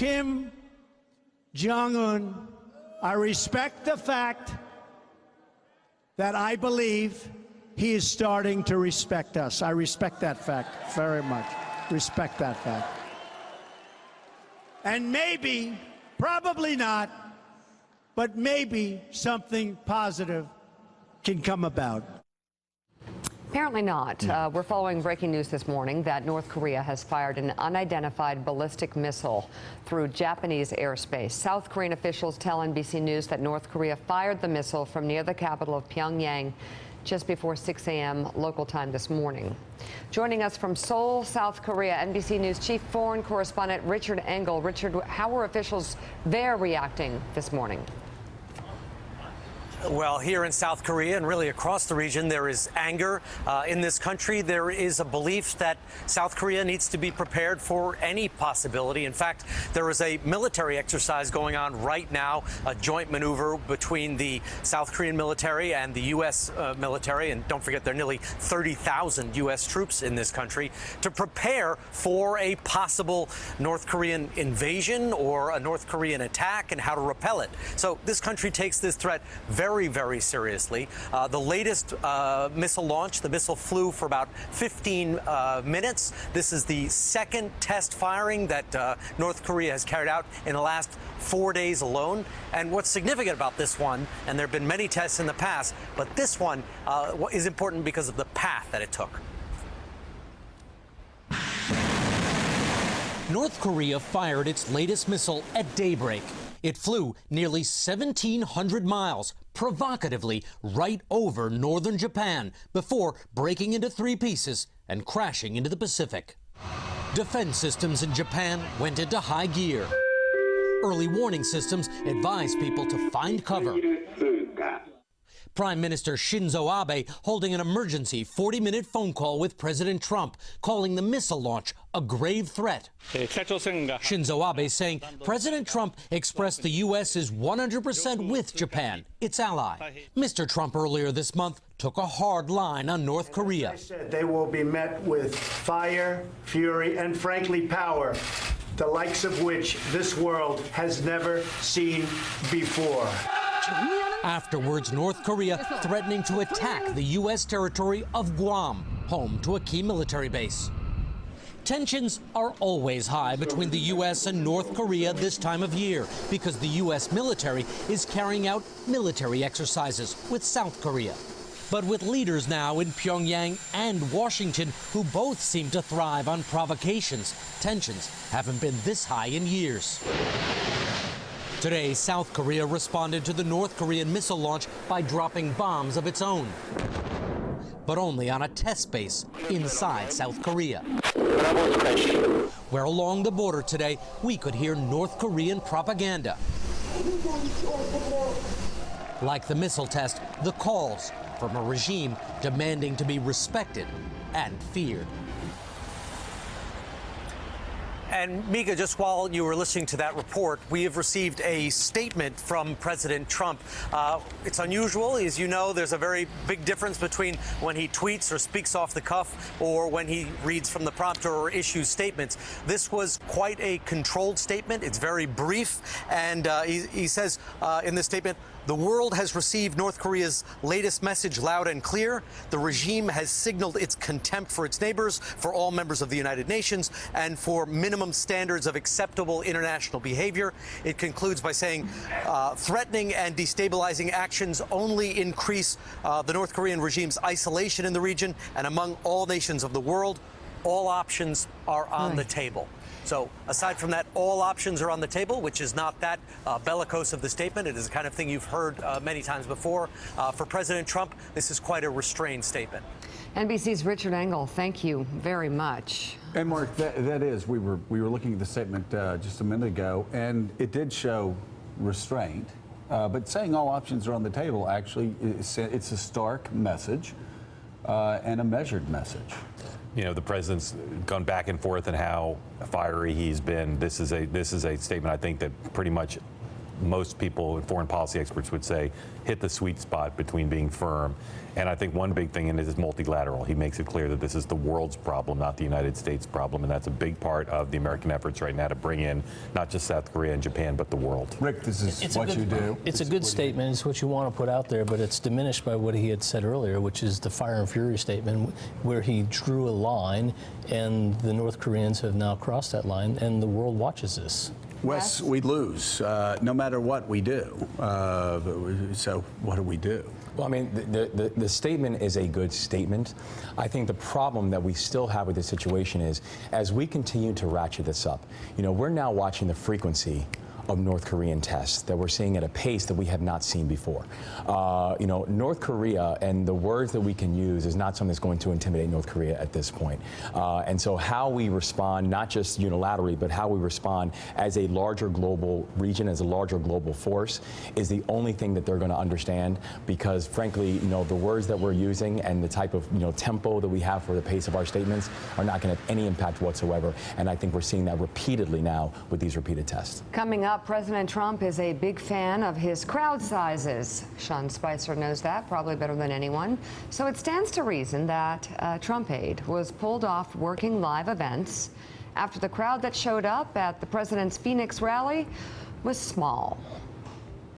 Kim Jong-un, I respect the fact that I believe he is starting to respect us. I respect that fact very much. Respect that fact. And maybe, probably not, but maybe something positive can come about. Apparently not. We're following breaking news this morning that North Korea has fired an unidentified ballistic missile through Japanese airspace. South Korean officials tell NBC News that North Korea fired the missile from near the capital of Pyongyang just before 6 a.m. local time this morning. Joining us from Seoul, South Korea, NBC News chief foreign correspondent Richard Engel. Richard, how are officials there reacting this morning? Well, here in South Korea and really across the region, there is anger in this country. There is a belief that South Korea needs to be prepared for any possibility. In fact, there is a military exercise going on right now, a joint maneuver between the South Korean military and the U.S. military. And don't forget, there are nearly 30,000 U.S. troops in this country to prepare for a possible North Korean invasion or a North Korean attack and how to repel it. So this country takes this threat very, very seriously. The latest missile launch, the missile flew for about 15 minutes. This is the second test firing that North Korea has carried out in the last 4 days alone. And what's significant about this one, and there have been many tests in the past, but this one is important because of the path that it took. North Korea fired its latest missile at daybreak. It flew nearly 1,700 miles, provocatively right over northern Japan, before breaking into 3 pieces and crashing into the Pacific. Defense systems in Japan went into high gear. Early warning systems advised people to find cover. Prime Minister Shinzo Abe holding an emergency 40-minute phone call with President Trump, calling the missile launch a grave threat. Shinzo Abe saying President Trump expressed the U.S. is 100% with Japan, its ally. Mr. Trump earlier this month took a hard line on North Korea. They will be met with fire, fury, and frankly power, the likes of which this world has never seen before. Afterwards, North Korea threatening to attack the U.S. territory of Guam, home to a key military base. Tensions are always high between the U.S. and North Korea this time of year because the U.S. military is carrying out military exercises with South Korea. But with leaders now in Pyongyang and Washington who both seem to thrive on provocations, tensions haven't been this high in years. Today, South Korea responded to the North Korean missile launch by dropping bombs of its own, but only on a test base inside South Korea, where along the border today we could hear North Korean propaganda. Like the missile test, the calls from a regime demanding to be respected and feared. And Mika, just while you were listening to that report, we have received a statement from President Trump. It's unusual. As you know, there's a very big difference between when he tweets or speaks off the cuff or when he reads from the prompter or issues statements. This was quite a controlled statement. It's very brief. And he says in this statement, the world has received North Korea's latest message loud and clear. The regime has signaled its contempt for its neighbors, for all members of the United Nations, and for minimum standards of acceptable international behavior. It concludes by saying threatening and destabilizing actions only increase the North Korean regime's isolation in the region and among all nations of the world. All options are on the table. So aside from that, all options are on the table, which is not that bellicose of the statement. It is the kind of thing you've heard many times before. For President Trump, this is quite a restrained statement. NBC's Richard Engel, thank you very much. And Mark, that is, we were looking at the statement just a minute ago, and it did show restraint. But saying all options are on the table, actually, it's a stark message and a measured message. You know, the president's gone back and forth on how fiery he's been. This is a statement, I think, that pretty much most people, foreign policy experts would say, hit the sweet spot between being firm. And I think one big thing in it is multilateral. He makes it clear that this is the world's problem, not the United States problem. And that's a big part of the American efforts right now to bring in not just South Korea and Japan, but the world. Rick, this is what you do. It's a good statement. It's what you want to put out there, but it's diminished by what he had said earlier, which is the fire and fury statement, where he drew a line, and the North Koreans have now crossed that line, and the world watches this. Wes, we lose no matter what we do. So what do we do? Well, I mean, the statement is a good statement. I think the problem that we still have with this situation is, as we continue to ratchet this up, we're now watching the frequency of North Korean tests that we're seeing at a pace that we have not seen before. North Korea and the words that we can use is not something that's going to intimidate North Korea at this point. And so how we respond, not just unilaterally, but how we respond as a larger global region, as a larger global force, is the only thing that they're going to understand, because frankly, the words that we're using and the type of tempo that we have for the pace of our statements are not going to have any impact whatsoever. And I think we're seeing that repeatedly now with these repeated tests. Coming up, President Trump is a big fan of his crowd sizes. Sean Spicer knows that probably better than anyone. So it stands to reason that Trump aide was pulled off working live events after the crowd that showed up at the president's Phoenix rally was small.